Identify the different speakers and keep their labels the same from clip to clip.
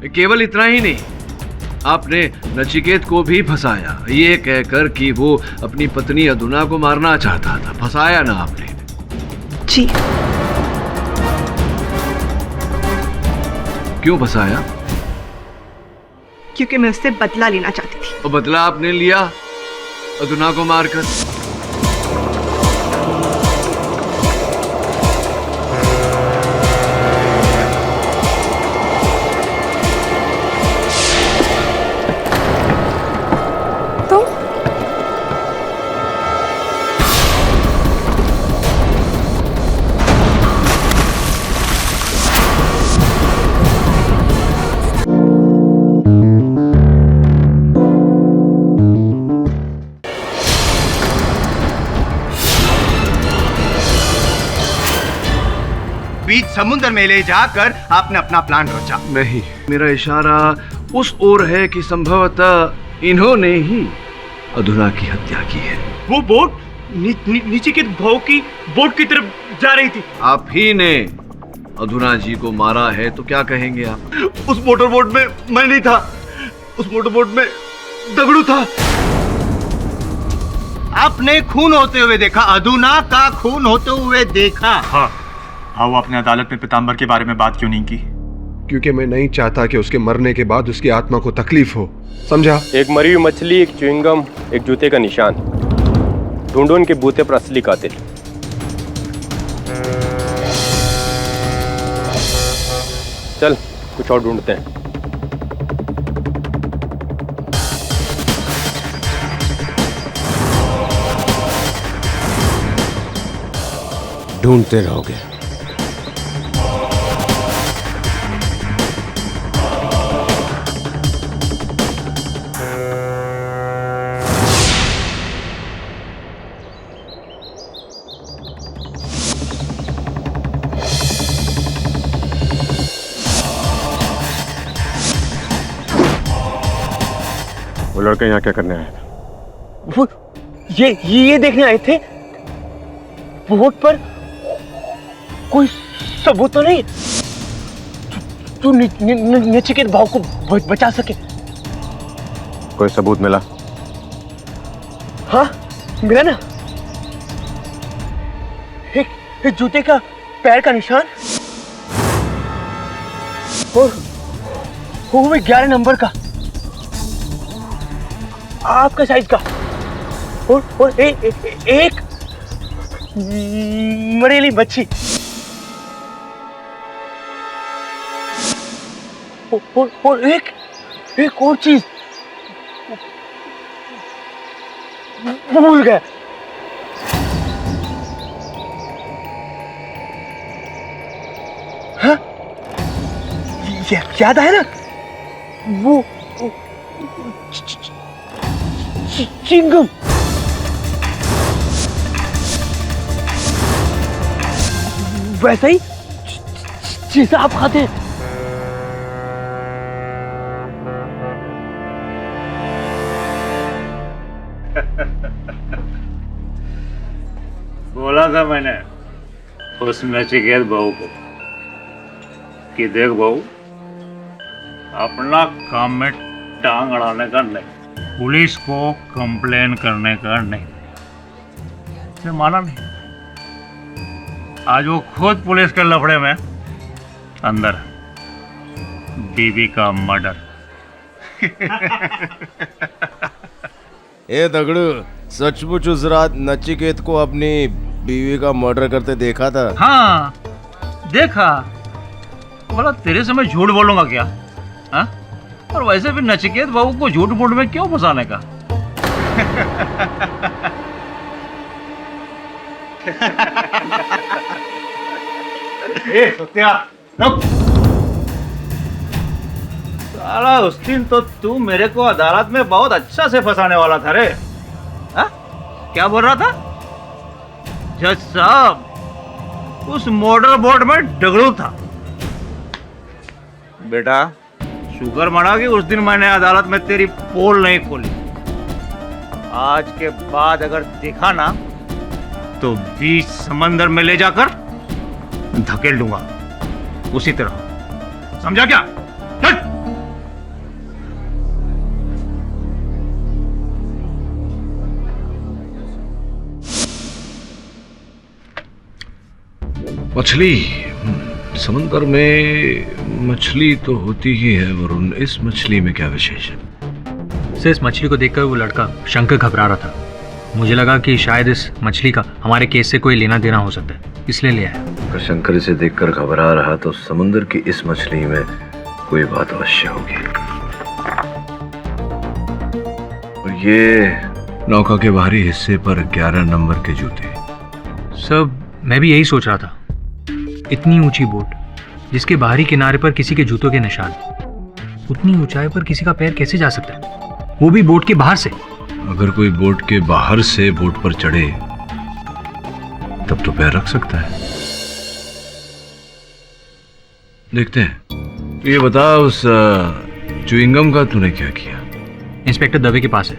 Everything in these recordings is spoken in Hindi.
Speaker 1: केवल इतना ही नहीं, आपने नचिकेत को भी फंसाया, ये कहकर कि वो अपनी पत्नी अदुना को मारना चाहता था। फंसाया ना आपने?
Speaker 2: जी।
Speaker 1: क्यों फंसाया?
Speaker 2: क्योंकि मैं उससे बदला लेना चाहती थी।
Speaker 1: और बदला आपने लिया अदुना को मारकर।
Speaker 3: बीच समुद्र में ले जाकर आपने अपना प्लान रचा।
Speaker 1: नहीं, मेरा इशारा उस ओर है कि संभवतः इन्होंने ही अदुना की हत्या की है।
Speaker 4: वो बोट नीचे के भाव की बोट की तरफ जा रही थी।
Speaker 1: आप ही ने अदुना जी को मारा है तो क्या कहेंगे आप?
Speaker 4: उस मोटर बोट में मैं नहीं था, उस मोटर बोट में दगड़ू था।
Speaker 3: आपने खून होते हुए देखा, अदुना का खून होते हुए देखा।
Speaker 5: हाँ, वो आपने अदालत में पीताम्बर के बारे में बात क्यों नहीं की?
Speaker 6: क्योंकि मैं नहीं चाहता कि उसके मरने के बाद उसकी आत्मा को तकलीफ हो, समझा?
Speaker 7: एक मरी हुई मछली, एक च्युइंगम, एक जूते का निशान। ढूंढो उनके बूते पर असली कातिल। चल कुछ और ढूंढते हैं।
Speaker 8: ढूंढते रहोगे।
Speaker 7: वो लड़के यहाँ क्या करने आए थे?
Speaker 4: वो ये देखने आए थे बोट पर कोई सबूत तो नहीं तू नचिकेत भाव को बचा सके।
Speaker 7: कोई सबूत मिला?
Speaker 4: हाँ मिला ना, एक जूते का पैर का निशान और वो भी 11 नंबर का, आपका साइज का, और एक मरेली बच्ची और एक और चीज भूल गया। हाँ? याद है ना, वो चिंगम। वैसे ही जैसा आप खाते हैं।
Speaker 9: बोला था मैंने उस नचिकेत बहू को कि देख बहू, अपना काम में टांग अड़ाने का नहीं, पुलिस को कंप्लेन करने का नहीं। उसने माना नहीं। आज वो खुद पुलिस के लफड़े में अंदर, बीबी का मर्डर।
Speaker 8: ए दगड़ू, सचमुच उस रात नचिकेत को अपनी बीवी का मर्डर करते देखा था?
Speaker 9: हाँ देखा। बोला तेरे से मैं झूठ बोलूंगा क्या? हाँ? और वैसे भी नचिकेत बाबू को झूठ मूठ में क्यों फंसाने का?
Speaker 4: ए सत्या,
Speaker 9: साला उस दिन तो तू मेरे को अदालत में बहुत अच्छा से फंसाने वाला था रे। हा? क्या बोल रहा था? जज साहब, उस मोटर बोट में डगड़ू था। बेटा शुक्र मना कि उस दिन मैंने अदालत में तेरी पोल नहीं खोली। आज के बाद अगर दिखा ना तो बीच समंदर में ले जाकर धकेल दूंगा, उसी तरह। समझा क्या? चल।
Speaker 1: मछली, समंदर में मछली तो होती ही है वरुण, इस मछली में क्या विशेष है?
Speaker 10: सर, इस मछली को देखकर वो लड़का शंकर घबरा रहा था। मुझे लगा कि शायद इस मछली का हमारे केस से कोई लेना देना हो सकता है, इसलिए ले आया।
Speaker 1: अगर शंकर इसे देखकर घबरा रहा तो समुद्र की इस मछली में कोई बात अवश्य होगी। और ये नौका के बाहरी हिस्से पर 11 नंबर के जूते।
Speaker 10: सर, मैं भी यही सोच रहा था। इतनी ऊंची बोट जिसके बाहरी किनारे पर किसी के जूतों के निशान, उतनी ऊंचाई पर किसी का पैर कैसे जा सकता है, वो भी बोट के बाहर से?
Speaker 1: अगर कोई बोट के बाहर से बोट पर चढ़े तब तो पैर रख सकता है। देखते हैं। ये बता, उस च्युइंगम का तूने क्या किया?
Speaker 10: इंस्पेक्टर दवे के पास है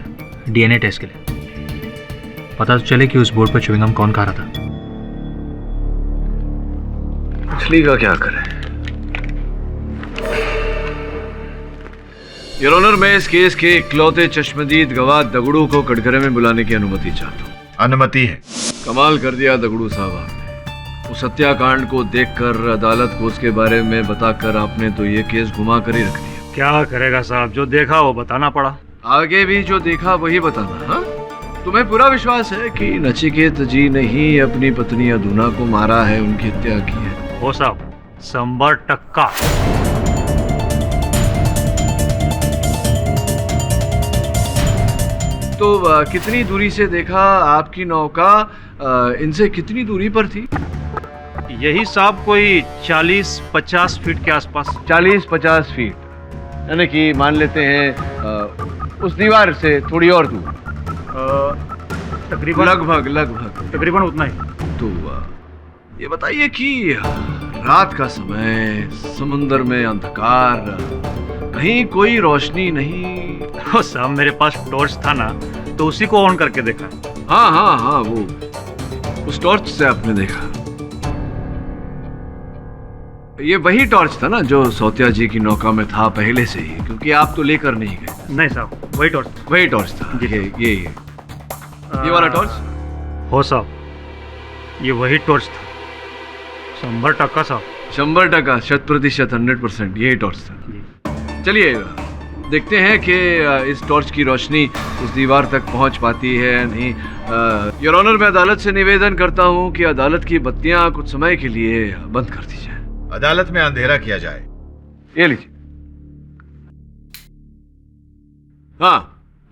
Speaker 10: डीएनए टेस्ट के लिए। पता तो चले कि उस बोर्ड पर च्युइंगम कौन खा रहा था।
Speaker 1: मछली का क्या करें? योर ऑनर, मैं इस केस के इकलौते चश्मदीद गवाह दगड़ू को कटघरे में बुलाने की अनुमति चाहता हूँ।
Speaker 3: अनुमति है।
Speaker 1: कमाल कर दिया दगड़ू साहब आपने। उस हत्याकांड को देखकर, अदालत को उसके बारे में बताकर आपने तो ये केस घुमा कर ही रख दिया।
Speaker 9: क्या करेगा साहब, जो देखा वो बताना पड़ा।
Speaker 1: आगे भी जो देखा वही बताना। हाँ, तुम्हें पूरा विश्वास है कि नचिकेत जी ने ही अपनी पत्नी अधूना को मारा है, उनकी हत्या की है?
Speaker 9: हो साहब, 100%।
Speaker 1: तो कितनी दूरी से देखा? आपकी नौका इनसे कितनी दूरी पर थी?
Speaker 9: यही साहब कोई 40-50 फीट के आसपास।
Speaker 1: 40-50 फीट, यानी कि मान लेते हैं उस दीवार से थोड़ी और दूर।
Speaker 9: तकरीबन
Speaker 1: लगभग
Speaker 9: उतना ही।
Speaker 1: तो ये बताइए कि रात का समय, समुद्र में अंधकार, कहीं कोई रोशनी नहीं?
Speaker 9: हो साहब, मेरे पास टॉर्च था ना, तो उसी को ऑन करके देखा।
Speaker 1: हाँ, वो उस टॉर्च से आपने देखा। ये वही टॉर्च था ना जो सौतिया जी की नौका में था पहले से ही, क्योंकि आप तो लेकर नहीं गए।
Speaker 9: नहीं साहब, वही टॉर्च था। ये वाला टॉर्च? हो साहब, ये वही टॉर्च था। 100% साहब।
Speaker 1: 100%, 100%, 100%, यही टॉर्च था। चलिए देखते हैं कि इस टॉर्च की रोशनी उस दीवार तक पहुंच पाती है या नहीं। योर ऑनर, मैं अदालत से निवेदन करता हूं कि अदालत की बत्तियां कुछ समय के लिए बंद कर दी जाए।
Speaker 3: अदालत में अंधेरा किया जाए।
Speaker 1: ये लीजिए। हाँ,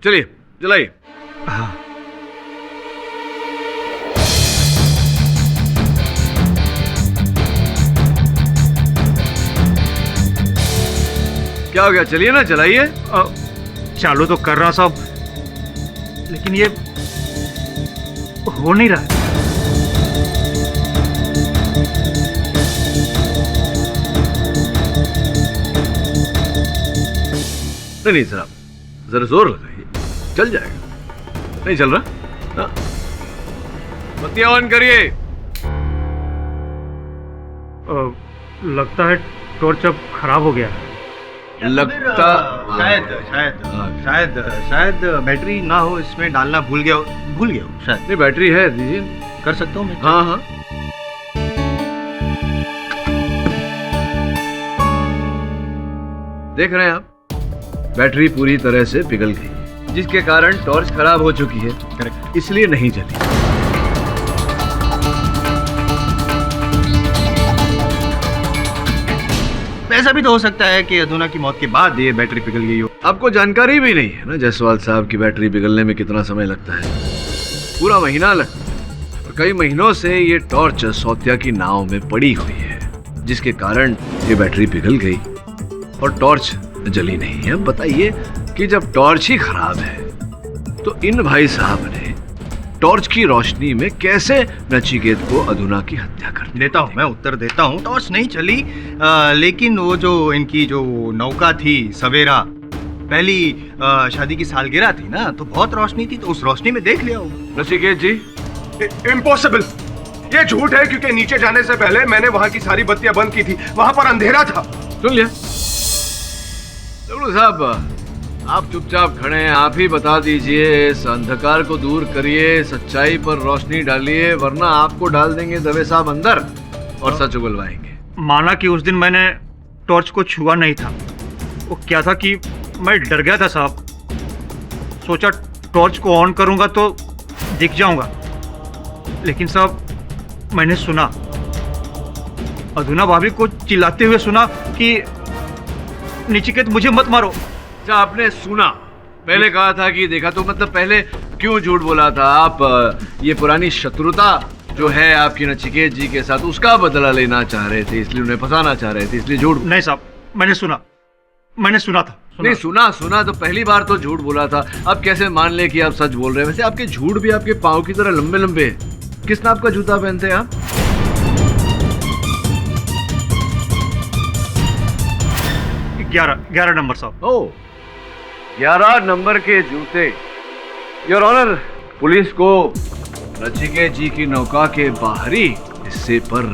Speaker 1: चलिए जलाइए।
Speaker 9: हाँ।
Speaker 1: क्या हो गया? चलिए ना, जलाइए।
Speaker 9: चालू तो कर रहा साहब, लेकिन ये हो नहीं रहा।
Speaker 1: नहीं सर, आप जरा जोर लगाइए, चल जाएगा। नहीं चल रहा? हाँ, बत्तियां ऑन करिए।
Speaker 9: लगता है टॉर्च अब खराब हो गया।
Speaker 3: लगता शायद बैटरी ना हो इसमें, डालना भूल गया हो शायद।
Speaker 1: नहीं, बैटरी है, दीजिए।
Speaker 3: कर सकता हूँ मैं?
Speaker 1: हाँ। देख रहे हैं आप, बैटरी पूरी तरह से पिघल गई, जिसके कारण टॉर्च खराब हो चुकी है। करेक्ट, इसलिए नहीं जली।
Speaker 3: ऐसा भी तो हो सकता है कि अधूना की मौत के बाद ये बैटरी पिघल गई हो।
Speaker 1: आपको जानकारी भी नहीं है ना जायसवाल साहब की बैटरी पिघलने में कितना समय लगता है। पूरा महीना लगता है, और कई महीनों से ये टॉर्च सौतिया की नाव में पड़ी हुई है, जिसके कारण ये बैटरी पिघल गई और टॉर्च जली नहीं है। अब बताइए कि जब टॉर्च ही खराब है तो इन भाई साहब ने टॉर्च की रोशनी में कैसे नचिकेत को अधूना की हत्या कर दी?
Speaker 3: देता हूँ, मैं उत्तर देता हूँ। टॉर्च नहीं चली, लेकिन वो जो इनकी जो नौका थी सवेरा, पहली शादी की सालगिरह थी ना, तो बहुत रोशनी थी, तो उस रोशनी में देख लिया होगा।
Speaker 1: नचिकेत जी,
Speaker 6: इम्पॉसिबल, ये झूठ है, क्योंकि नीचे जाने से पहले मैंने वहां की सारी बत्तियां बंद की थी, वहां पर अंधेरा था।
Speaker 1: सुन लिया साहब, आप चुपचाप खड़े हैं, आप ही बता दीजिए, इस अंधकार को दूर करिए, सच्चाई पर रोशनी डालिए, वरना आपको डाल देंगे दवे साहब अंदर। और सच उगलवाएंगे।
Speaker 9: माना कि उस दिन मैंने टॉर्च को छुआ नहीं था। वो क्या था कि मैं डर गया था साहब। सोचा टॉर्च को ऑन करूंगा तो दिख जाऊंगा, लेकिन साहब मैंने सुना, अधुना भाभी को चिल्लाते हुए सुना कि नचिकेत मुझे मत मारो।
Speaker 1: अच्छा, आपने सुना, पहले कहा था कि देखा, तो मतलब पहले क्यों झूठ बोला था आप? ये पुरानी शत्रुता जो है आपकी नचिकेत जी के साथ, उसका बदला लेना चाह रहे थे, इसलिए उन्हें फंसाना चाह रहे थे, इसलिए झूठ?
Speaker 9: नहीं साहब, मैंने सुना था।
Speaker 1: नहीं, सुना तो पहली बार तो झूठ बोला था, अब कैसे मान ले कि आप सच बोल रहे हैं? वैसे आपके झूठ भी आपके पाँव की तरह लंबे लंबे हैं। किस नाप का जूता पहनते हैं आप?
Speaker 9: ग्यारह नंबर साहब।
Speaker 1: ओ, 11 नंबर के जूते। योर ऑनर, पुलिस को नचिकेत जी की नौका के बाहरी हिस्से पर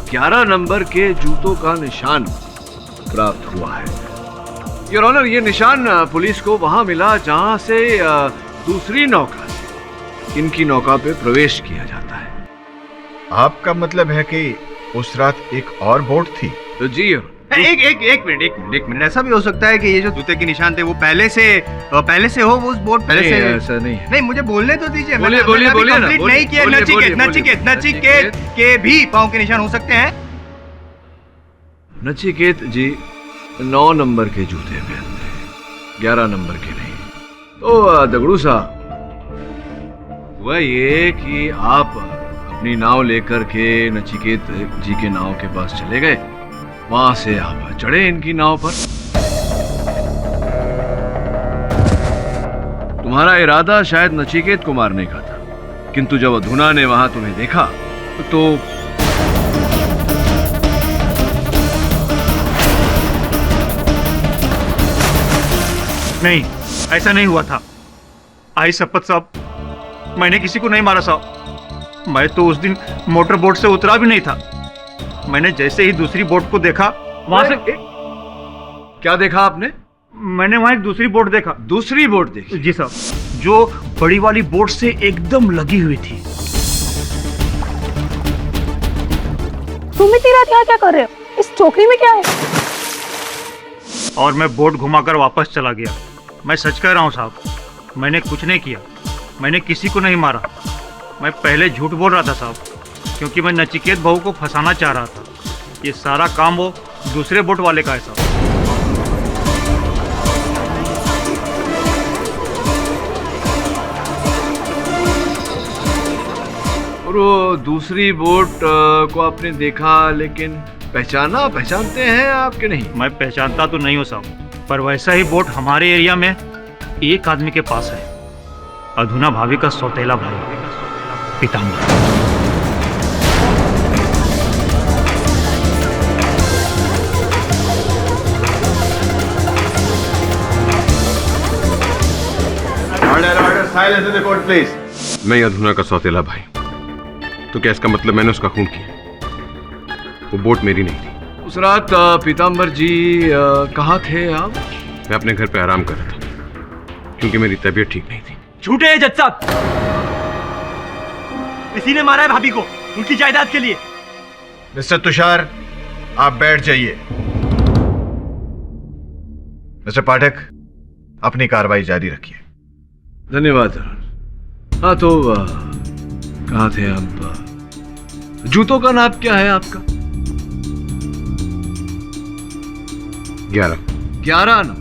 Speaker 1: 11 नंबर के जूतों का निशान प्राप्त हुआ है। योर ऑनर, ये निशान पुलिस को वहां मिला जहां से दूसरी नौका से इनकी नौका पे प्रवेश किया जाता है।
Speaker 6: आपका मतलब है कि उस रात एक और बोट थी?
Speaker 1: तो जी
Speaker 3: एक मिनट, ऐसा भी हो सकता है कि ये जो जूते के निशान थे वो पहले से हो, उस बोट पहले से?
Speaker 1: ऐसा नहीं है।
Speaker 3: नहीं, मुझे बोलने तो दीजिए।
Speaker 1: बोलिए
Speaker 3: कंप्लीट नहीं किया। नचिकेत के भी पाँव के निशान हो सकते हैं?
Speaker 1: नचिकेत जी 9 नंबर के जूते पहनते हैं, 11 नंबर के नहीं। तो दगड़ू साहब, हुआ ये कि आप अपनी नाव लेकर के नचिकेत जी के नाव के पास चले गए, वहां से आप चढ़े इनकी नाव पर। तुम्हारा इरादा शायद नचिकेत को मारने का था, किंतु जब अधुना ने वहां तुम्हें देखा तो
Speaker 9: नहीं, ऐसा नहीं हुआ था। आई शपथ साहब, मैंने किसी को नहीं मारा साहब। मैं तो उस दिन मोटर बोट से उतरा भी नहीं था। मैंने जैसे ही दूसरी बोट को देखा, वहां से
Speaker 1: क्या देखा आपने?
Speaker 9: मैंने वहां एक दूसरी बोट देखा।
Speaker 1: दूसरी बोट देखी?
Speaker 9: जी साहब, जो बड़ी वाली बोट से एकदम लगी हुई थी।
Speaker 2: तुम इतनी रात यहाँ क्या कर रहे हो? इस टोकरी में क्या है?
Speaker 9: और मैं बोट घुमाकर वापस चला गया। मैं सच कह रहा हूँ साहब, मैंने कुछ नहीं किया, मैंने किसी को नहीं मारा। मैं पहले झूठ बोल रहा था साहब, क्योंकि मैं नचिकेत बहू को फंसाना चाह रहा था। ये सारा काम वो दूसरे बोट वाले का है साहब।
Speaker 1: और वो दूसरी बोट को आपने देखा, लेकिन पहचानते हैं आपके नहीं?
Speaker 9: मैं पहचानता तो नहीं हूँ साहब, पर वैसा ही बोट हमारे एरिया में एक आदमी के पास है, अधुना भाभी का सौतेला भाई Pitambar.
Speaker 6: Silence in the court please.
Speaker 11: मैं अधुना का सौतेला भाई, तो क्या इसका मतलब मैंने उसका खून किया? वो बोट मेरी नहीं थी।
Speaker 1: उस रात पीताम्बर जी कहाँ थे आप?
Speaker 11: मैं अपने घर पे आराम कर रहा था, क्योंकि मेरी तबीयत ठीक नहीं थी।
Speaker 10: झूठे हैं जज साहब, इसी ने मारा है भाभी को उनकी जायदाद के लिए।
Speaker 6: मिस्टर तुषार, आप बैठ जाइए। मिस्टर पाठक, अपनी कार्रवाई जारी रखिए।
Speaker 1: धन्यवाद। हाँ, तो कहाँ थे आप? जूतों का नाप क्या है आपका? 11 ना?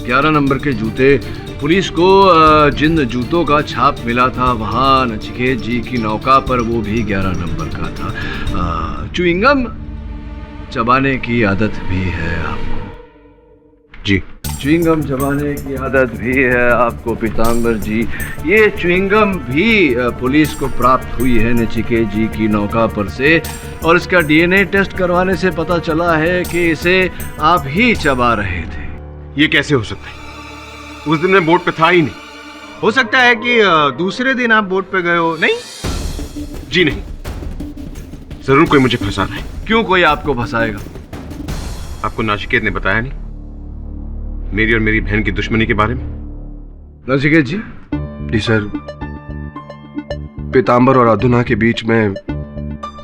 Speaker 1: 11 नंबर के जूते। पुलिस को जिन जूतों का छाप मिला था वहां नचिकेत जी की नौका पर, वो भी 11 नंबर का था। च्युइंगम चबाने की आदत भी है आपको?
Speaker 11: जी,
Speaker 1: च्युइंगम चबाने की आदत भी है आपको पीताम्बर जी। ये च्युइंगम भी पुलिस को प्राप्त हुई है नचिकेत जी की नौका पर से, और इसका डीएनए टेस्ट करवाने से पता चला है कि इसे आप ही चबा रहे थे।
Speaker 11: ये कैसे हो सकता है? उस दिन मैं बोट पे था ही नहीं।
Speaker 3: हो सकता है कि दूसरे दिन आप बोट पे गए हो। नहीं
Speaker 11: जी नहीं, जरूर कोई मुझे फंसा रहा है।
Speaker 1: क्यों कोई आपको फंसाएगा?
Speaker 11: आपको नचिकेत ने बताया नहीं मेरी और मेरी बहन की दुश्मनी के बारे में?
Speaker 1: नचिकेत जी?
Speaker 11: जी सर,
Speaker 6: पीताम्बर और अधुना के बीच में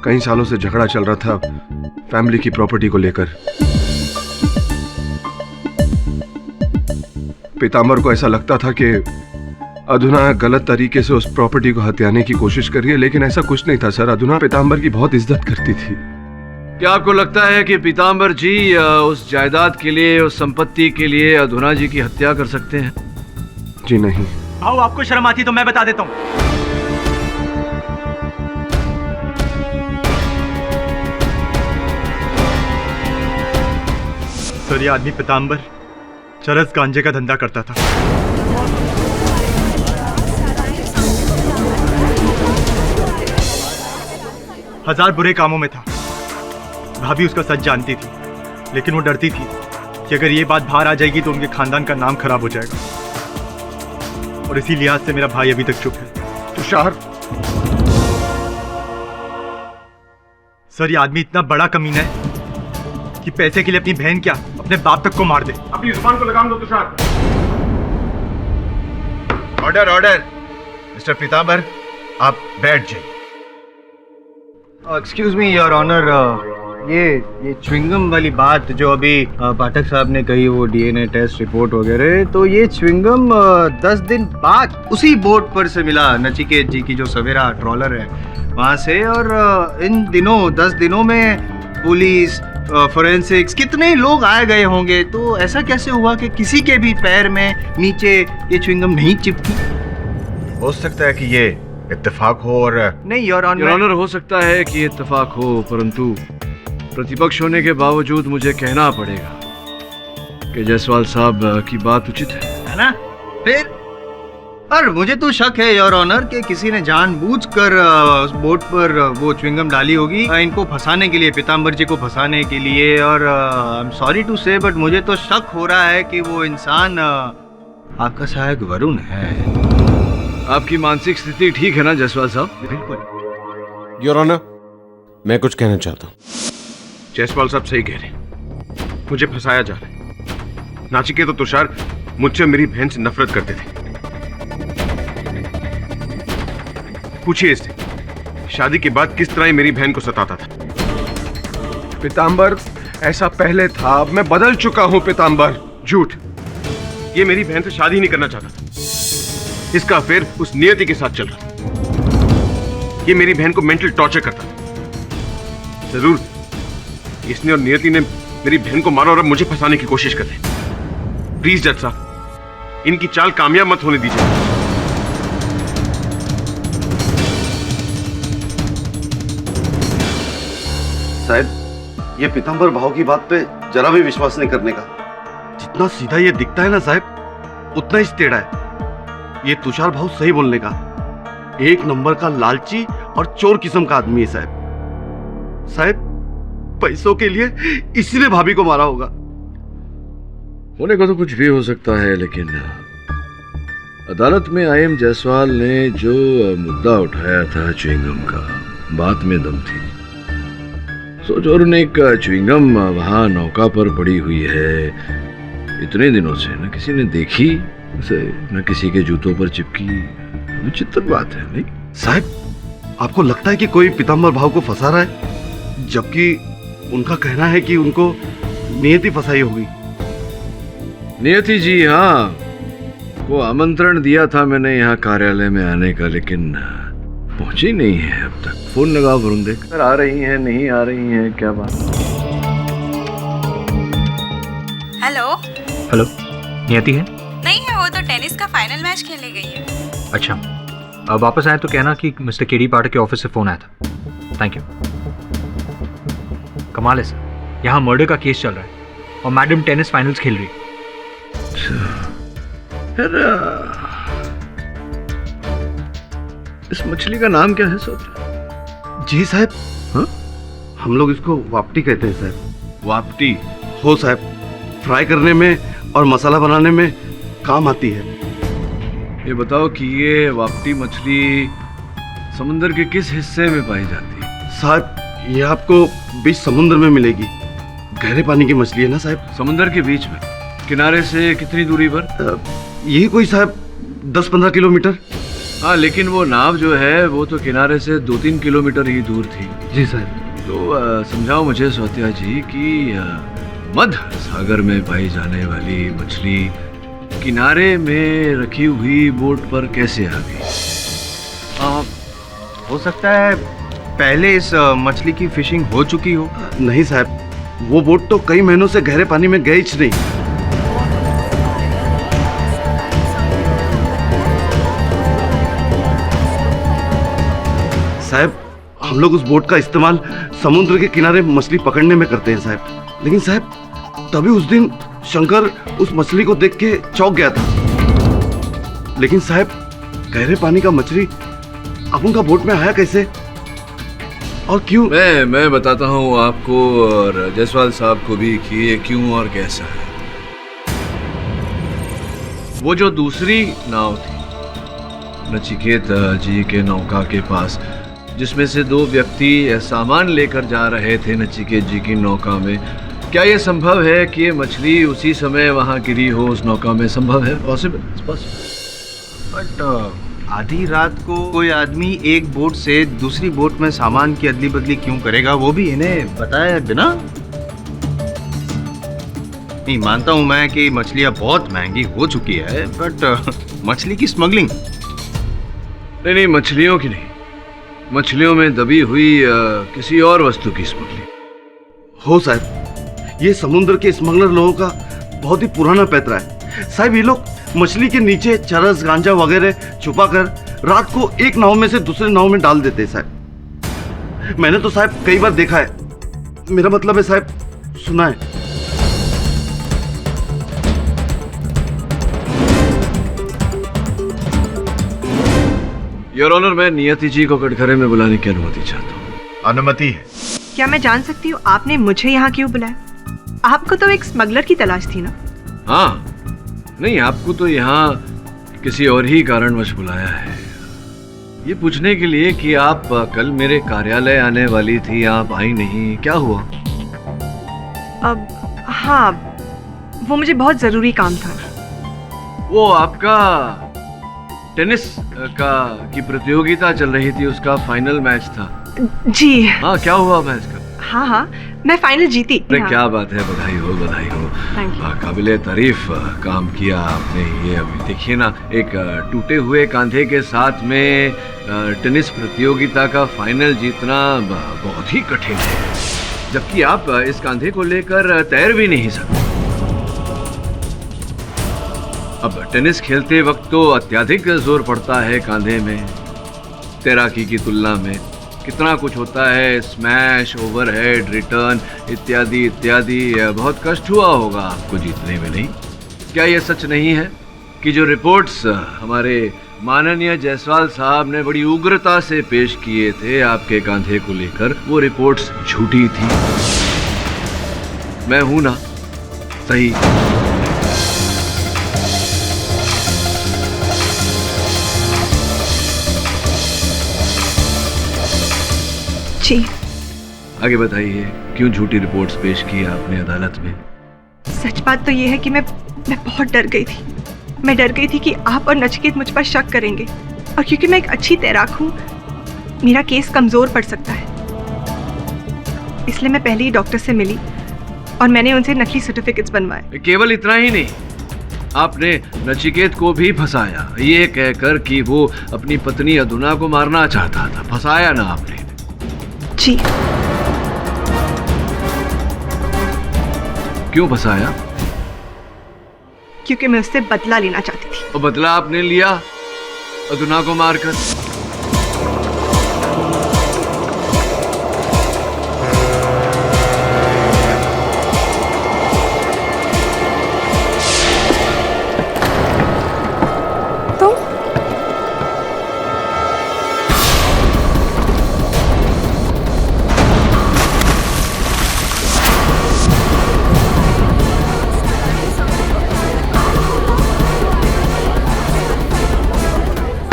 Speaker 6: कई सालों से झगड़ा चल रहा था फैमिली की प्रॉपर्टी को लेकर। पीताम्बर को ऐसा लगता था कि अधुना गलत तरीके से उस प्रॉपर्टी को हथियाने की कोशिश कर रही है, लेकिन ऐसा कुछ नहीं था सर। अधुना पीताम्बर की बहुत इज्जत करती थी।
Speaker 1: क्या आपको लगता है कि पीताम्बर जी उस जायदाद के लिए, उस संपत्ति के लिए अधुना जी की हत्या कर सकते हैं?
Speaker 6: जी नहीं।
Speaker 5: भाऊ आपको शर्म आती तो मैं बता देता हूँ। सर, ये आदमी पीताम्बर चरस गांजे का धंधा करता था। हजार बुरे कामों में था। भाभी उसका सच जानती थी, लेकिन वो डरती थी कि अगर ये बात बाहर आ जाएगी तो उनके खानदान का नाम खराब हो जाएगा, और इसी लिहाज से मेरा भाई अभी तक चुप है।
Speaker 6: तुषार,
Speaker 5: सर, ये आदमी इतना बड़ा कमीना है कि पैसे के लिए अपनी बहन क्या, अपने बाप तक को मार दे।
Speaker 6: अपनी जुबान को लगाम दो Tushar.
Speaker 4: Order order. Mister Pitambar, आप बैठ जाइए।
Speaker 3: एक्सक्यूज मी योर ऑनर, ये च्युइंगम वाली बात जो अभी पाठक साहब ने कही, वो डीएनए टेस्ट रिपोर्ट वगैरह, तो ये च्युइंगम 10 दिन बाद उसी बोट पर से मिला, नचिकेत जी की जो सवेरा ट्रॉलर है वहाँ से। और इन दिनों 10 दिनों में पुलिस, फोरेंसिक्स, कितने लोग आए गए होंगे, तो ऐसा कैसे हुआ कि किसी के भी पैर में नीचे ये च्युइंगम नहीं चिपकी?
Speaker 4: हो सकता है कि ये इत्तेफाक हो और
Speaker 3: नहीं योर
Speaker 1: ऑनर, हो सकता है कि इत्तेफाक हो, परंतु प्रतिपक्ष होने के बावजूद मुझे कहना पड़ेगा कि जायसवाल साहब की बात उचित है
Speaker 3: ना? फिर और मुझे तो शक है योर ऑनर कि किसी ने जानबूझकर उस बोट पर वो च्युइंगम डाली होगी इनको फंसाने के लिए, पीताम्बर जी को फंसाने के लिए। और आई एम सॉरी टू से, बट मुझे तो शक हो रहा है कि वो इंसान आपका सहायक वरुण है।
Speaker 1: आपकी मानसिक स्थिति ठीक है ना जायसवाल साहब?
Speaker 3: बिल्कुल
Speaker 8: योर ऑनर, मैं कुछ कहना चाहता हूँ।
Speaker 11: जायसवाल साहब सही कह रहे हैं, मुझे फंसाया जा रहा है। नाचिकेत तो तुषार मुझसे मेरी बहन से नफरत करते थे। पूछिए इससे, शादी के बाद किस तरह मेरी बहन को सताता था।
Speaker 6: पीताम्बर, ऐसा पहले था, अब मैं बदल चुका हूँ पीताम्बर।
Speaker 11: झूठ। ये मेरी बहन से शादी नहीं करना चाहता था। इसका अफेयर उस नियति के साथ चल रहा था। ये मेरी बहन को मेंटल टॉर्चर करता था। जरूर इसने और नियति ने मेरी बहन को मारा और अब मुझे फंसाने की कोशिश कर रहे हैं। प्लीज जज साहब, इनकी चाल कामयाब मत होने दीजिए।
Speaker 4: साहब, ये पीताम्बर भाव की बात पे जरा भी विश्वास नहीं करने का। जितना सीधा ये दिखता है ना साहब, उतना ही टेढ़ा है। ये तुषार भाव सही बोलने का, एक नंबर का लालची और चोर किस्म का आदमी है साहब। साहब, पैसों के लिए इसी ने भाभी को मारा होगा।
Speaker 1: होने को तो कुछ भी हो सकता है, लेकिन अदालत में आईएम जायसवाल ने जो मुद्दा उठाया था च्युइंगम का, बात में दम थी। सोच, और एक च्युइंगम वहां नौका पर पड़ी हुई है इतने दिनों से, न किसी ने देखी उसे, न किसी के जूतों पर चिपकी। विचित्र बात है नहीं
Speaker 4: साहब? आपको लगता है कि कोई पीताम्बर भाव को फंसा रहा है, जबकि उनका कहना है कि उनको नियति फंसाई होगी।
Speaker 1: नियति जी, हाँ, को आमंत्रण दिया था मैंने यहाँ कार्यालय में आने का, लेकिन पहुंची नहीं है अब तक। फोन लगा वरुण, देख आ रही हैं नहीं आ रही हैं, क्या बात?
Speaker 12: हेलो
Speaker 10: हेलो, नियति है?
Speaker 12: नहीं है, वो तो टेनिस का फाइनल मैच खेलने गई है।
Speaker 10: अच्छा, अब वापस आए तो कहना कि मिस्टर केडी पाठक के ऑफिस से फोन आया था। Thank you. कमाल है सर, यहाँ मर्डर का केस चल रहा है और मैडम टेनिस फाइनल्स खेल रही है।
Speaker 1: इस मछली का नाम क्या है सर?
Speaker 4: जी साहब,
Speaker 1: हाँ?
Speaker 4: हम लोग इसको वापटी कहते हैं साहब।
Speaker 1: वापटी?
Speaker 4: हो साहब, फ्राई करने में और मसाला बनाने में काम आती है।
Speaker 1: ये बताओ कि ये वापटी मछली समुद्र के किस हिस्से में पाई जाती है?
Speaker 4: साहब, ये आपको बीच समुद्र में मिलेगी। गहरे पानी की मछली है ना साहब।
Speaker 1: समुद्र के बीच में? किनारे से कितनी दूरी पर?
Speaker 4: यही कोई साहब 10-15 किलोमीटर।
Speaker 1: हाँ, लेकिन वो नाव जो है वो तो किनारे से 2-3 किलोमीटर ही दूर थी।
Speaker 3: जी सर।
Speaker 1: तो समझाओ मुझे सौत्या जी कि मध्य सागर में पाई जाने वाली मछली किनारे में रखी हुई बोट पर कैसे आ गई?
Speaker 3: हो सकता है पहले इस मछली की फिशिंग हो चुकी हो।
Speaker 4: नहीं साहब, वो बोट तो कई महीनों से गहरे पानी में गई ही नहीं। साहब, हम लोग उस बोट का इस्तेमाल समुद्र के किनारे मछली पकड़ने में करते हैं साहब। लेकिन साहब, तभी उस दिन शंकर उस मछली को देख के चौंक गया था। लेकिन साहब, गहरे पानी का मछली अब उनका बोट में आया कैसे और क्यों?
Speaker 1: मैं बताता हूँ आपको और जायसवाल साहब को भी कि ये क्यों और कैसा है। वो जो दूसरी नाव थी नचिकेत जी के नौका के पास, जिसमें से 2 व्यक्ति सामान लेकर जा रहे थे नचिकेत जी की नौका में, क्या ये संभव है कि ये मछली उसी समय वहां गिरी हो उस नौका में? संभव है, पॉसिबल।
Speaker 3: बट आधी रात को कोई आदमी एक बोट से दूसरी बोट में सामान की अदली बदली क्यों करेगा, वो भी इन्हें बताया बिना? नहीं, मानता हूं मैं कि मछलियां बहुत महंगी हो चुकी है, बट मछली की स्मगलिंग?
Speaker 1: नहीं, मछलियों की नहीं, मछलियों में दबी हुई किसी और वस्तु की स्मगलिंग
Speaker 4: हो साहब। ये समुद्र के स्मगलर लोगों का बहुत ही पुराना पैतरा है साहब। ये लोग मछली के नीचे चरस गांजा वगैरह छुपा कर रात को एक नाव में से दूसरे नाव में डाल देते हैं साहब। मैंने तो साहब कई बार देखा है, मेरा मतलब है साहब, सुना है।
Speaker 1: योर ऑनर, मैं नियति जी को कटघरे में बुलाने की अनुमति चाहता हूँ।
Speaker 5: अनुमति है।
Speaker 13: क्या मैं जान सकती हूँ आपने मुझे यहाँ क्यों बुलाया? आपको तो एक स्मगलर की तलाश थी ना?
Speaker 1: हाँ, नहीं, आपको तो यहाँ किसी और ही कारणवश बुलाया है, ये पूछने के लिए कि आप कल मेरे कार्यालय आने वाली थी, आप आई नहीं, क्या हुआ?
Speaker 13: अब हाँ, वो मुझे बहुत जरूरी काम था।
Speaker 1: वो आपका टेनिस की प्रतियोगिता चल रही थी, उसका फाइनल मैच था।
Speaker 13: जी
Speaker 1: हाँ, क्या हुआ मैच का?
Speaker 13: हाँ, मैं फाइनल जीती।
Speaker 1: अरे क्या बात है, बधाई हो, बधाई हो। काबिले तारीफ काम किया आपने। ये अभी देखिए ना, एक टूटे हुए कांधे के साथ में टेनिस प्रतियोगिता का फाइनल जीतना बहुत ही कठिन है, जबकि आप इस कांधे को लेकर तैर भी नहीं सकते। अब टेनिस खेलते वक्त तो अत्यधिक जोर पड़ता है कांधे में, तैराकी की तुलना में कितना कुछ होता है, स्मैश, ओवरहेड, रिटर्न इत्यादि इत्यादि। बहुत कष्ट हुआ होगा आपको जीतने में, नहीं? क्या यह सच नहीं है कि जो रिपोर्ट्स हमारे माननीय जायसवाल साहब ने बड़ी उग्रता से पेश किए थे आपके कांधे को लेकर, वो रिपोर्ट्स झूठी थी? मैं हूं ना सही?
Speaker 13: जी।
Speaker 10: आगे बताइए, क्यों झूठी रिपोर्ट्स पेश की आपने अदालत में?
Speaker 13: सच बात तो ये है कि मैं बहुत डर गई थी। मैं डर गई थी कि आप और नचिकेत मुझ पर शक करेंगे, और क्योंकि मैं एक अच्छी तैराक हूँ, मेरा केस कमजोर पड़ सकता है। इसलिए मैं पहले ही डॉक्टर से मिली और मैंने उनसे नकली सर्टिफिकेट्स बनवाए।
Speaker 1: केवल इतना ही नहीं, आपने नचिकेत को भी फंसाया, ये कहकर कि वो अपनी पत्नी अधुना को मारना चाहता था। फंसाया ना आपने?
Speaker 13: जी।
Speaker 1: क्यों फंसाया?
Speaker 13: क्योंकि मैं उससे बदला लेना चाहती थी।
Speaker 1: और बदला आपने लिया अधुना को मारकर?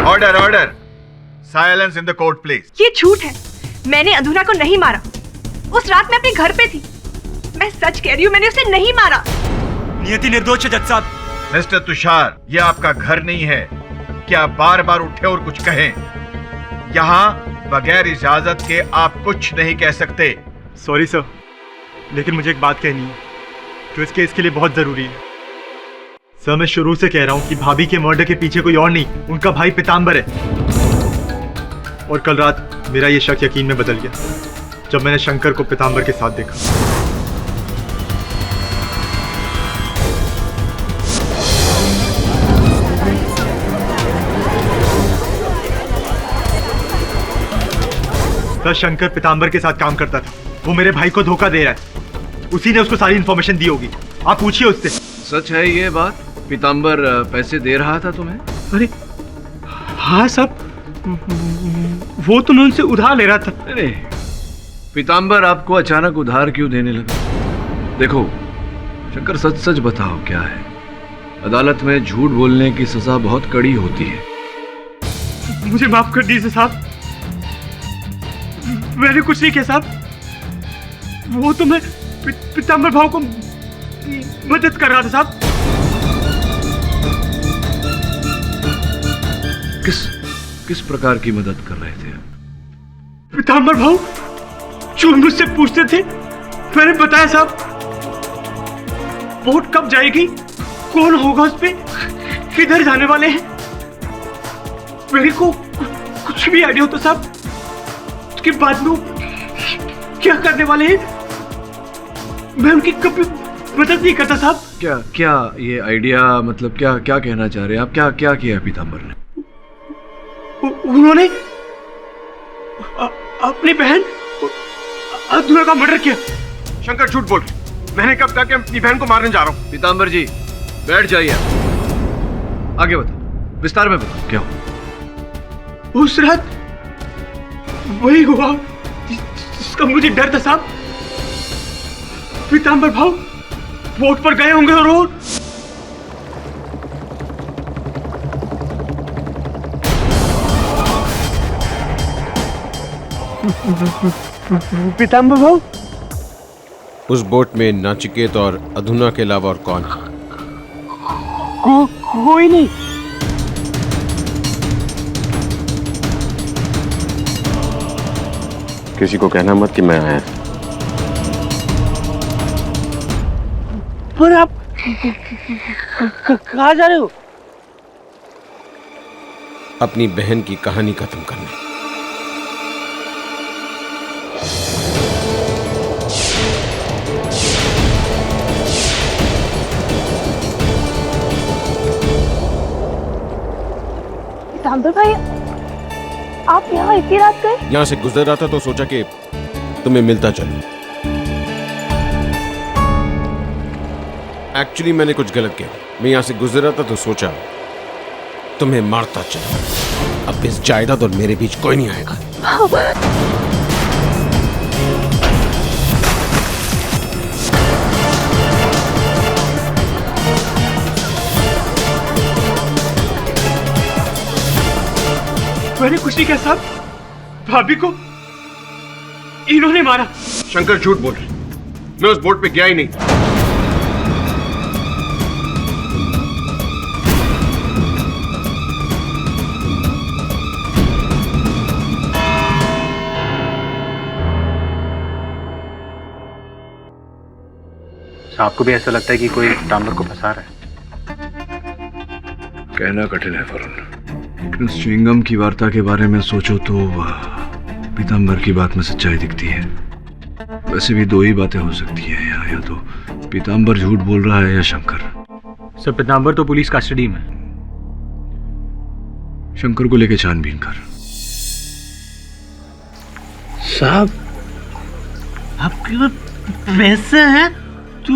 Speaker 5: Order order, silence in the court please.
Speaker 13: ये झूठ है, मैंने अधुना को नहीं मारा। उस रात मैं अपने घर पे थी। मैं सच कह रही हूँ, मैंने उसे नहीं मारा।
Speaker 5: नियति निर्दोष है जज साहब। मिस्टर तुषार, ये आपका घर नहीं है,
Speaker 3: कि आप बार बार उठे और कुछ कहें। यहाँ बगैर इजाजत के आप कुछ नहीं कह सकते।
Speaker 5: सॉरी सर, लेकिन मुझे एक बात कहनी है जो इस केस के लिए बहुत जरूरी है। सर, मैं शुरू से कह रहा हूँ कि भाभी के मर्डर के पीछे कोई और नहीं, उनका भाई पीतांबर है। और कल रात मेरा ये शक यकीन में बदल गया जब मैंने शंकर को पीतांबर के साथ देखा। सर, शंकर पीतांबर के साथ काम करता था। वो मेरे भाई को धोखा दे रहा है। उसी ने उसको सारी इन्फॉर्मेशन दी होगी। आप पूछिए उससे।
Speaker 1: सच है ये बात? पीतांबर पैसे दे रहा था तुम्हें?
Speaker 5: अरे हाँ साहब, वो तो मैं उनसे उधार ले रहा था।
Speaker 1: अरे पीतांबर आपको अचानक उधार क्यों देने लगा? देखो शंकर, सच सच बताओ क्या है। अदालत में झूठ बोलने की सजा बहुत कड़ी होती है।
Speaker 5: मुझे माफ कर दीजिए साहब, मैंने कुछ नहीं किया साहब। वो तो मैं पीतांबर भाव को मदद कर रहा था साहब।
Speaker 1: किस प्रकार की मदद कर रहे थे?
Speaker 5: पीतांबर भाव जो मुझसे पूछते थे मैंने बताया साहब। बोट कब जाएगी, कौन होगा उस पे, किधर जाने वाले हैं, मेरे को कुछ भी आइडिया होता साहब। उसके बाद में क्या करने वाले हैं मैं उनकी कभी मदद नहीं करता साहब।
Speaker 1: क्या ये आइडिया, मतलब क्या कहना चाह रहे हैं आप? क्या किया पीतांबर ने?
Speaker 5: उन्होंने अपनी बहन अधूरा का मर्डर किया।
Speaker 11: शंकर झूठ बोल, मैंने कब कहा कि अपनी बहन को मारने जा रहा हूं?
Speaker 1: पीतांबर जी बैठ जाइए, आगे बताओ, विस्तार में बताओ क्या हुआ।
Speaker 5: उस रात वही हुआ जिसका मुझे डर था साहब। पीतांबर भाव बोट पर गए होंगे और
Speaker 3: पीतांबर भाव
Speaker 8: उस बोट में नाचिकेत और अधुना के अलावा और कौन?
Speaker 3: कोई नहीं।
Speaker 11: किसी को कहना मत कि मैं आया।
Speaker 3: पर आप कहाँ जा रहे हो?
Speaker 8: अपनी बहन की कहानी खत्म करने।
Speaker 2: पीतांबर भाई, आप यहाँ इतनी रात गए?
Speaker 8: यहां से गुजर रहा था तो सोचा कि तुम्हें मिलता चलूं। एक्चुअली मैंने कुछ गलत किया। मैं यहां से गुजर रहा था तो सोचा तुम्हें मारता चलूं। अब इस जायदाद और मेरे बीच कोई नहीं आएगा।
Speaker 5: मैंने कुछ नहीं किया साहब। भाभी को इन्होंने मारा।
Speaker 11: शंकर झूठ बोल रहे, मैं उस बोट पे गया ही नहीं।
Speaker 10: आपको भी ऐसा लगता है कि कोई पीतांबर को फंसा रहा है?
Speaker 1: कहना कठिन है वरुण, लेकिन उस च्युइंगम की वार्ता के बारे में सोचो तो पीतांबर की बात में सच्चाई दिखती है। वैसे भी दो ही बातें हो सकती है, या तो पीतांबर झूठ बोल रहा है या शंकर।
Speaker 10: सर, पीतांबर तो पुलिस कस्टडी में।
Speaker 1: शंकर को लेके छानबीन कर।
Speaker 3: साहब, आपके पास पैसे हैं तो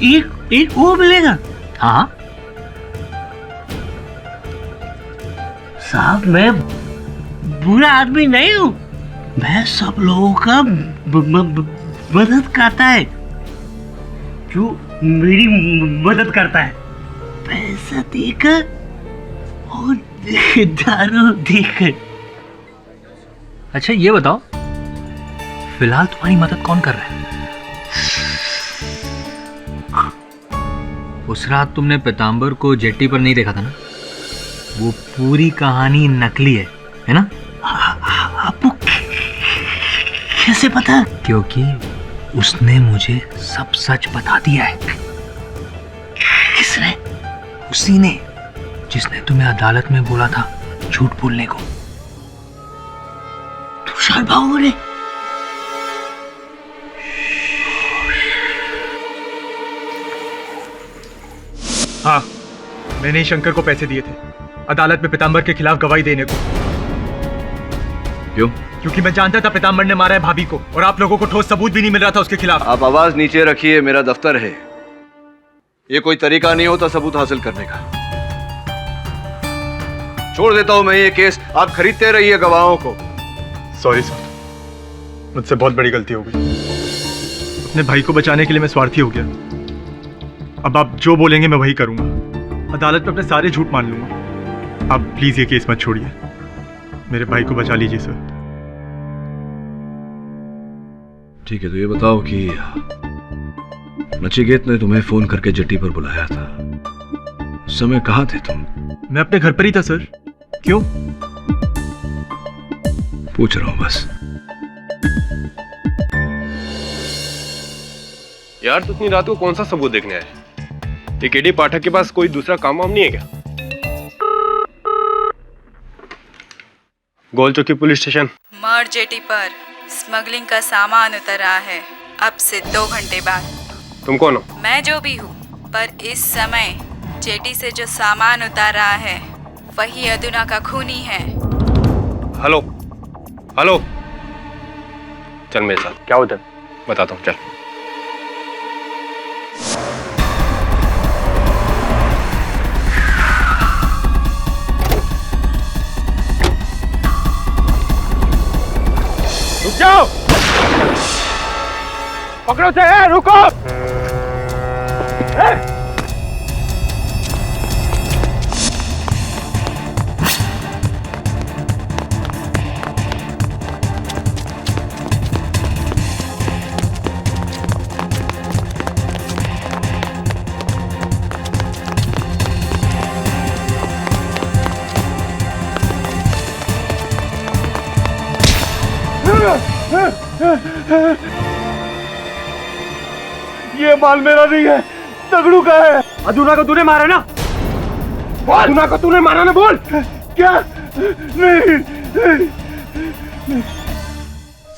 Speaker 3: एक वो मिलेगा।
Speaker 10: हाँ
Speaker 3: साहब, मैं बुरा आदमी नहीं हूँ। मैं सब लोगों का मदद करता है जो मेरी मदद करता है। पैसा देकर और दारू देकर।
Speaker 10: अच्छा ये बताओ, फिलहाल तुम्हारी मदद कौन कर रहा है? उस रात तुमने पीतांबर को जेट्टी पर नहीं देखा था ना? वो पूरी कहानी नकली है ना?
Speaker 14: आपको कैसे पता?
Speaker 10: क्योंकि उसने मुझे सब सच बता दिया है।
Speaker 14: किसने?
Speaker 10: उसी ने जिसने तुम्हें अदालत में बोला था झूठ बोलने को।
Speaker 14: तुषार भाऊ ने?
Speaker 5: हाँ, मैंने ही शंकर को पैसे दिए थे अदालत में पीताम्बर के खिलाफ गवाही देने को।
Speaker 1: क्यों?
Speaker 5: क्योंकि मैं जानता था पीताम्बर ने मारा है भाभी को, और आप लोगों को ठोस सबूत भी नहीं मिल रहा था उसके खिलाफ।
Speaker 1: आप आवाज नीचे रखिए, मेरा दफ्तर है। ये कोई तरीका नहीं होता सबूत हासिल करने का। छोड़ देता हूं मैं ये केस, आप खरीदते रहिए गवाहों को।
Speaker 5: सॉरी सर, मुझसे बहुत बड़ी गलती हो गई। अपने भाई को बचाने के लिए मैं स्वार्थी हो गया। अब आप जो बोलेंगे मैं वही करूंगा। अदालत में अपने सारे झूठ मान लूंगा। आप प्लीज ये केस मत छोड़िए, मेरे भाई को बचा लीजिए सर।
Speaker 1: ठीक है, तो ये बताओ कि नचिकेत ने तुम्हें फोन करके जेटी पर बुलाया था, उस समय कहां थे तुम?
Speaker 5: मैं अपने घर पर ही था सर। क्यों?
Speaker 1: पूछ रहा हूं बस।
Speaker 7: यार तू इतनी रात को कौन सा सबूत देखने आया? ये केडी पाठक के पास कोई दूसरा काम वाम नहीं है क्या? गोल चौकी पुलिस स्टेशन।
Speaker 12: मर जेटी पर स्मगलिंग का सामान उतर रहा है अब से 2 घंटे बाद।
Speaker 7: तुम कौन हो?
Speaker 12: मैं जो भी हूँ, पर इस समय जेटी से जो सामान उतार रहा है वही अदुना का खूनी है।
Speaker 7: हेलो हेलो, चल मेरे साथ। क्या होता है बताता हूँ, चल। रुक जाओ, पकड़ो से, रुको।
Speaker 11: ये माल मेरा नहीं है, दगड़ू का है।
Speaker 5: अदुना को तूने मारा ना?
Speaker 11: अदुना को तूने मारा ना? बोल। क्या? नहीं।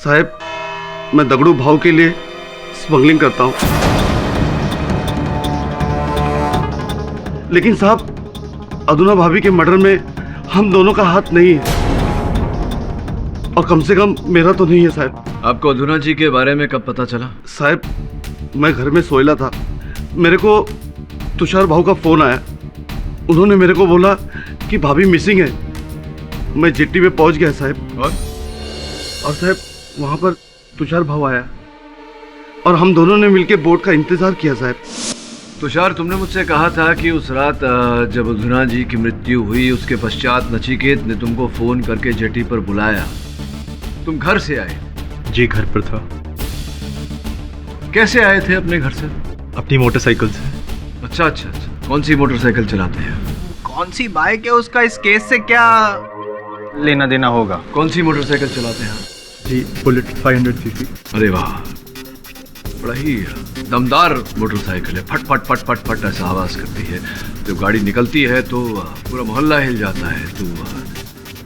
Speaker 11: साहब, मैं दगड़ू भाव के लिए स्मगलिंग करता हूं, लेकिन साहब अदुना भाभी के मर्डर में हम दोनों का हाथ नहीं है, और कम से कम मेरा तो नहीं है साहब।
Speaker 1: आपको अदुना जी के बारे में कब पता चला?
Speaker 11: साहब, मैं घर में सोया था, मेरे को तुषार भाऊ का फोन आया। उन्होंने मेरे को बोला कि भाभी मिसिंग है। मैं जेटी पे पहुंच गया साहब, और साहब वहां पर तुषार भाऊ आया और हम दोनों ने मिलकर बोट का इंतजार किया साहब।
Speaker 1: तुषार, तुमने मुझसे कहा था कि उस रात जब अदुना जी की मृत्यु हुई उसके पश्चात नचिकेत ने तुमको फोन करके जेटी पर बुलाया। तुम घर से आए?
Speaker 5: जी, घर पर था।
Speaker 1: कैसे आए थे अपने घर से?
Speaker 5: अपनी मोटरसाइकिल से।
Speaker 1: अच्छा अच्छा अच्छा, कौन सी मोटरसाइकिल चलाते हैं?
Speaker 3: कौन सी बाइक है, उसका इस केस से क्या लेना देना होगा?
Speaker 1: कौन सी मोटरसाइकिल चलाते हैं?
Speaker 5: जी, बुलेट 500 सीसी।
Speaker 1: अरे वाह, बड़ा ही दमदार मोटरसाइकिल है। फट फट फट फट फट ऐसा आवाज करती है। जब गाड़ी निकलती है तो पूरा मोहल्ला हिल जाता है। तो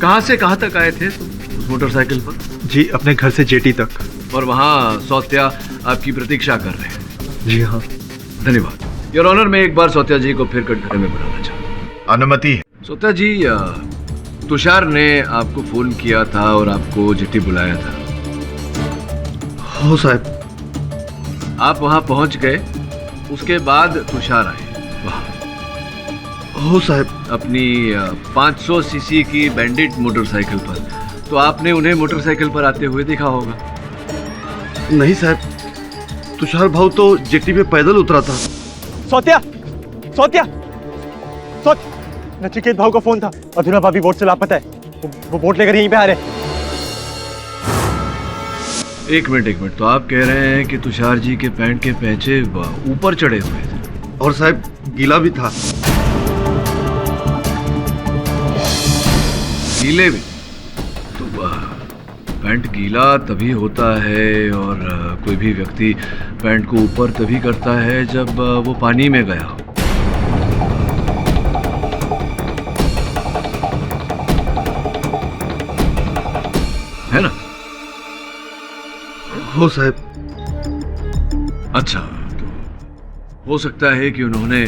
Speaker 1: कहाँ से कहाँ तक आए थे तुम उस मोटरसाइकिल पर?
Speaker 5: जी, अपने घर से जेटी तक।
Speaker 1: और वहाँ सौत्या आपकी प्रतीक्षा कर रहे हैं?
Speaker 5: जी हाँ।
Speaker 1: धन्यवाद योर ऑनर। मैं एक बार सौत्या जी को फिर कटघरे में बुलाना चाहता हूँ।
Speaker 11: अनुमति है।
Speaker 1: सौत्या जी, तुषार ने आपको फोन किया था और आपको जेटी बुलाया था।
Speaker 11: हो साहब।
Speaker 1: आप वहां पहुंच गए, उसके बाद तुषार आए वहां।
Speaker 11: हो साहब।
Speaker 1: अपनी 500 सीसी की बैंडिट मोटरसाइकिल पर। तो आपने उन्हें मोटरसाइकिल पर आते हुए देखा होगा?
Speaker 11: नहीं साहब, तुषार भाऊ तो जेटी पे पैदल उतरा था।
Speaker 5: सौत्या, सौत्या, सौत्या, नचिकेत भाऊ का फोन था। अधूना भाभी बोट से लापता है। वो बोट लेकर यहीं पे आ रहे।
Speaker 1: एक मिनट। तो आप कह रहे हैं कि तुषार जी के पैंट के पैंचे ऊपर चढ़े हुए थे?
Speaker 11: और साहब गीला भी था।
Speaker 1: गीले भी। तो पैंट गीला तभी होता है और कोई भी व्यक्ति पैंट को ऊपर तभी करता है जब वो पानी में गया हो। है ना?
Speaker 4: हो साहब।
Speaker 1: अच्छा, तो हो सकता है कि उन्होंने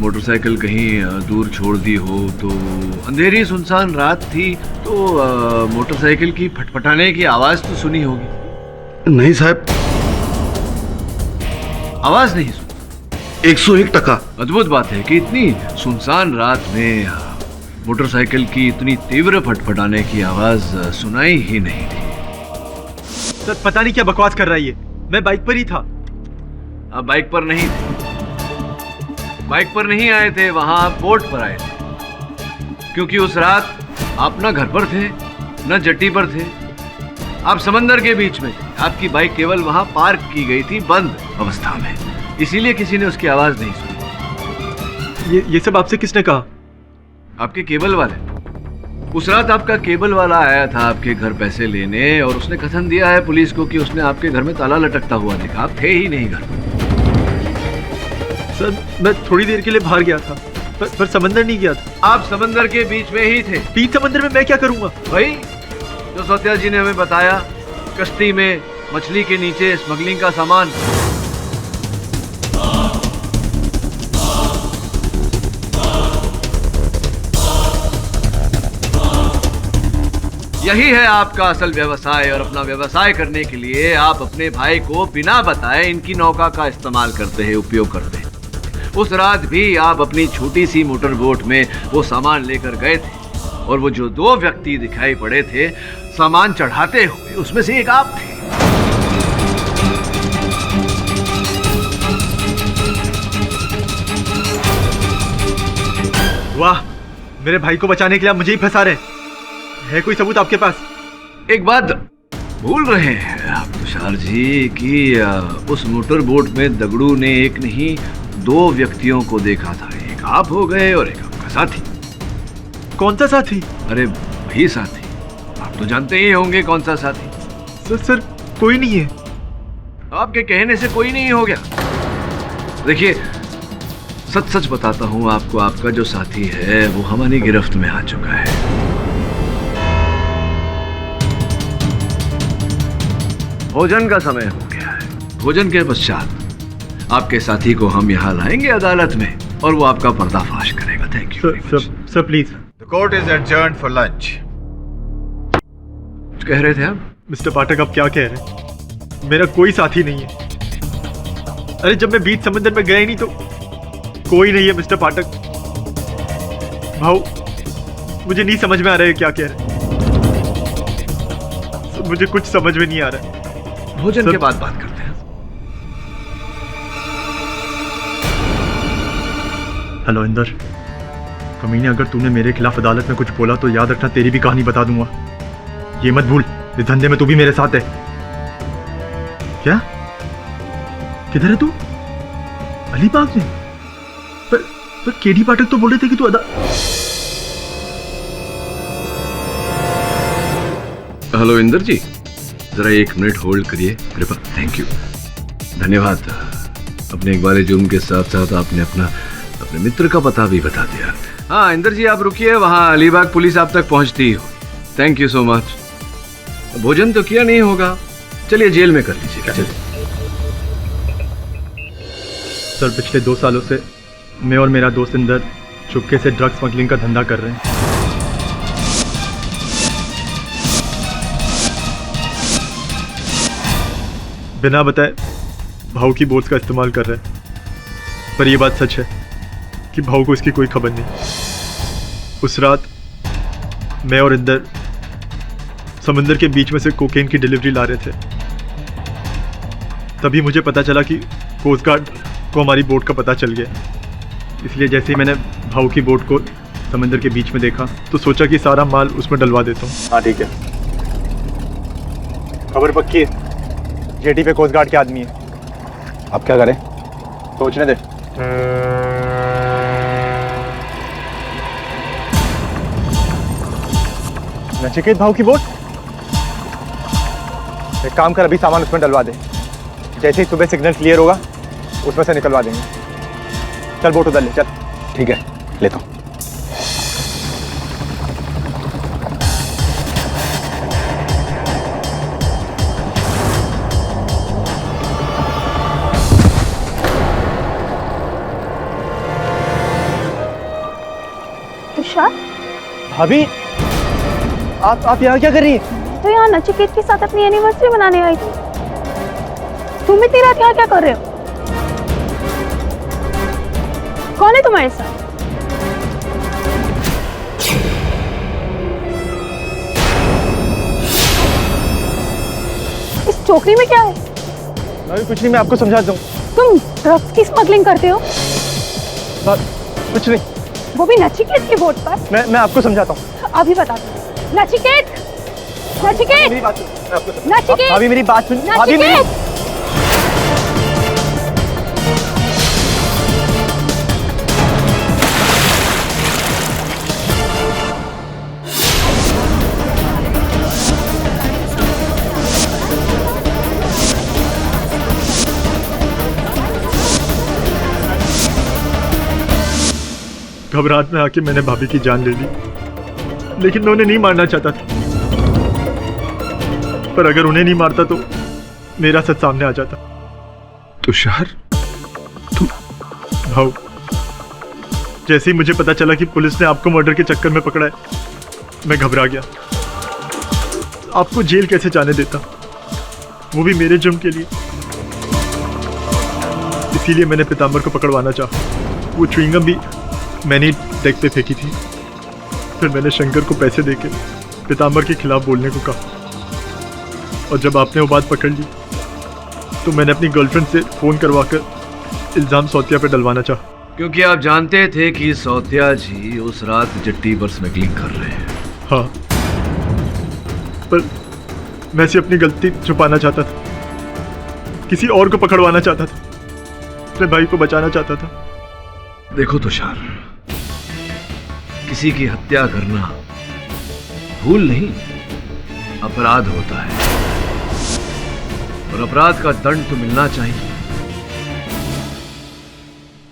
Speaker 1: मोटरसाइकिल कहीं दूर छोड़ दी हो, तो अंधेरी सुनसान रात थी तो मोटरसाइकिल की फटफटाने की आवाज तो सुनी होगी।
Speaker 4: नहीं साहब,
Speaker 1: आवाज नहीं सुनी।
Speaker 4: 101%।
Speaker 1: अद्भुत बात है कि इतनी सुनसान रात में मोटरसाइकिल की इतनी तीव्र फटफटाने की आवाज सुनाई ही नहीं थी।
Speaker 5: सर पता नहीं क्या बकवास कर रहा है ये। मैं बाइक पर ही था।
Speaker 1: आप बाइक पर नहीं थे, बाइक पर नहीं आए थे, वहां आप बोट पर आए थे, क्योंकि उस रात आप न घर पर थे न जेट्टी पर थे, आप समंदर के बीच में थे। आपकी बाइक केवल वहां पार्क की गई थी बंद अवस्था में, इसीलिए किसी ने उसकी आवाज नहीं सुनी।
Speaker 5: ये सब आपसे किसने कहा?
Speaker 1: आपके केबल वाले। उस रात आपका केबल वाला आया था आपके घर पैसे लेने और उसने कथन दिया है पुलिस को कि उसने आपके घर में ताला लटकता हुआ देखा। आप थे ही नहीं घर पर।
Speaker 5: सर मैं थोड़ी देर के लिए बाहर गया था, पर समंदर नहीं गया था।
Speaker 1: आप समंदर के बीच में ही थे।
Speaker 5: बीच समंदर में मैं क्या करूंगा?
Speaker 1: भाई जो सौत्या जी ने हमें बताया, कश्ती में मछली के नीचे स्मगलिंग का सामान। यही है आपका असल व्यवसाय और अपना व्यवसाय करने के लिए आप अपने भाई को बिना बताए इनकी नौका का इस्तेमाल करते हैं, उपयोग करते हैं। उस रात भी आप अपनी छोटी सी मोटर बोट में वो सामान लेकर गए थे और वो जो दो व्यक्ति दिखाई पड़े थे सामान चढ़ाते हुए, उसमें से एक आप थे।
Speaker 5: वाह, मेरे भाई को बचाने के लिए मुझे ही फंसा रहे। है कोई सबूत आपके पास?
Speaker 1: एक बात भूल रहे हैं आप तुषार जी कि उस मोटर बोट में दगड़ू ने एक नहीं दो व्यक्तियों को देखा था। एक आप हो गए और एक आपका साथी।
Speaker 5: कौन सा साथी?
Speaker 1: अरे वही साथी, आप तो जानते ही होंगे कौन सा साथी।
Speaker 5: सर कोई नहीं है।
Speaker 1: आपके कहने से कोई नहीं हो गया। देखिए सच सच बताता हूं आपको, आपका जो साथी है वो हमारी गिरफ्त में आ चुका है। भोजन का समय हो गया है। भोजन के पश्चात आपके साथी को हम यहाँ लाएंगे अदालत में और वो आपका पर्दाफाश करेगा। Thank you.
Speaker 5: Sir please.
Speaker 3: The court is adjourned for lunch.
Speaker 1: कुछ कह रहे थे आप?
Speaker 5: मिस्टर पाठक आप क्या कह रहे हैं? मेरा कोई साथी नहीं है। अरे जब मैं बीच समंदर में गया ही नहीं तो कोई नहीं है मिस्टर पाठक। भाऊ मुझे नहीं समझ में आ रहा है क्या कह रहे हैं। मुझे कुछ समझ में नहीं आ रहा है।
Speaker 1: भोजन के बाद बात करते हैं।
Speaker 5: हेलो इंदर, कमीने अगर तूने मेरे खिलाफ अदालत में कुछ बोला तो याद रखना तेरी भी कहानी बता दूंगा। ये मत भूल, इस धंधे में तू भी मेरे साथ है। क्या? किधर है तू? अलीबाग में? पर केडी पाठक तो बोल रहे थे कि तू
Speaker 1: हेलो इंदर जी, जरा 1 मिनट होल्ड करिए कृपा। थैंक यू, धन्यवाद। अपने इकबाल जुर्म के साथ साथ आपने अपने मित्र का पता भी बता दिया। हाँ इंदर जी आप रुकिए, वहाँ अलीबाग पुलिस आप तक पहुँचती हो। Thank you so much. भोजन तो किया नहीं होगा, चलिए जेल में कर लीजिएगा। चलिए।
Speaker 5: सर पिछले 2 सालों से मैं और मेरा दोस्त इंदर चुपके से ड्रग स्मगलिंग का धंधा कर रहे हैं। बिना बताए भाऊ की बोट्स का इस्तेमाल कर रहे हैं। पर यह बात सच है कि भाऊ को इसकी कोई खबर नहीं। उस रात मैं और इंदर समंदर के बीच में से कोकेन की डिलीवरी ला रहे थे। तभी मुझे पता चला कि कोस्ट गार्ड को हमारी बोट का पता चल गया। इसलिए जैसे ही मैंने भाऊ की बोट को समंदर के बीच में देखा तो सोचा कि सारा माल उसमें डलवा देता हूँ। हाँ ठीक है, खबर पक्की है। जेटी पे कोस्ट गार्ड के आदमी है। अब क्या करें? सोचने दे। नचिकेत भाव की बोट? एक काम कर, अभी सामान उसमें डलवा दे। जैसे ही सुबह सिग्नल क्लियर होगा उसमें से निकलवा देंगे। चल बोट उधर ले चल। ठीक है, लेता हूँ।
Speaker 2: तुषार,
Speaker 5: भाभी, आप यहाँ क्या कर रही हैं?
Speaker 2: तो यहाँ नचिकेत के साथ अपनी एनिवर्सरी मनाने आई थी। तुम इतनी रात यहाँ क्या कर रहे हो? कौन है तुम्हारे साथ? इस टोकरी में क्या है?
Speaker 5: भाभी कुछ नहीं, मैं आपको समझाता हूँ।
Speaker 2: तुम ड्रग्स की स्मगलिंग करते हो?
Speaker 5: कुछ नहीं।
Speaker 2: वो भी नचिकेत की बोट पर?
Speaker 5: मैं आपको समझाता हूँ।
Speaker 2: अभी बता दो। नचिकेत, नचिकेत,
Speaker 5: मेरी बात सुन।
Speaker 2: नचिकेत,
Speaker 5: भाभी मेरी बात सुन। भाभी मेरी घबराहट में आके मैंने भाभी की जान ले ली, लेकिन मैं उन्हें नहीं मारना चाहता था। पर अगर उन्हें नहीं मारता तो मेरा सच सामने आ जाता।
Speaker 6: तुषार, तू
Speaker 5: भाऊ, जैसे ही मुझे पता चला कि पुलिस ने आपको मर्डर के चक्कर में पकड़ा है, मैं घबरा गया। आपको जेल कैसे जाने देता, वो भी मेरे जुर्म के लिए। इसीलिए मैंने पीताम्बर को पकड़वाना चाहा। वो च्युइंगम भी मैंने डेक पे फेंकी थी। फिर मैंने शंकर को पैसे देके पीताम्बर के खिलाफ बोलने को कहा, और जब आपने वो बात पकड़ ली तो मैंने अपनी गर्लफ्रेंड से फोन करवाकर इल्जाम सौतिया पे डलवाना चाहा।
Speaker 1: क्योंकि आप जानते थे कि सौतिया जी उस रात जट्टी पर स्मगलिंग कर रहे हैं।
Speaker 5: हाँ, पर मैं से अपनी गलती छुपाना चाहता था, किसी और को पकड़वाना चाहता था, अपने भाई को बचाना चाहता था।
Speaker 1: देखो तुषार, किसी की हत्या करना भूल नहीं, अपराध होता है, और अपराध का दंड तो मिलना चाहिए।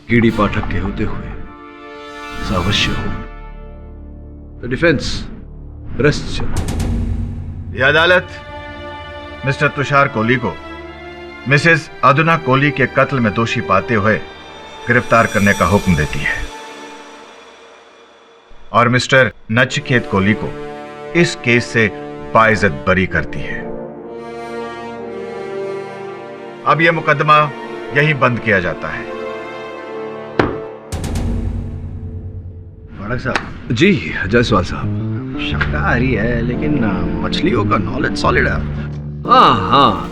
Speaker 1: कीड़ी पाठक के होते हुए ऐसा अवश्य हो। The defence rest.
Speaker 15: यह अदालत मिस्टर तुषार कोहली को मिसेस अधुना कोहली के कत्ल में दोषी पाते हुए गिरफ्तार करने का हुक्म देती है, और मिस्टर नचिकेत कोहली को इस केस से बाइज्जत बरी करती है। अब यह मुकदमा यहीं बंद किया जाता है।
Speaker 3: पाठक साहब।
Speaker 1: जी जायसवाल साहब।
Speaker 3: शाकाहारी है लेकिन मछलियों का नॉलेज सॉलिड है।
Speaker 1: हाँ,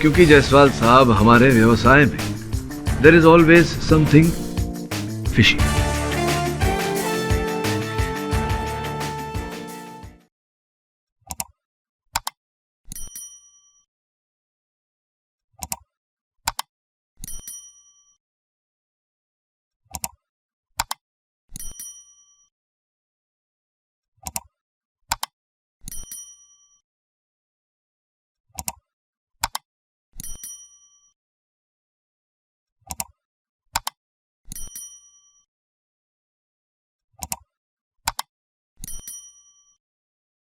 Speaker 1: क्योंकि जायसवाल साहब हमारे व्यवसाय में there is always something fishy.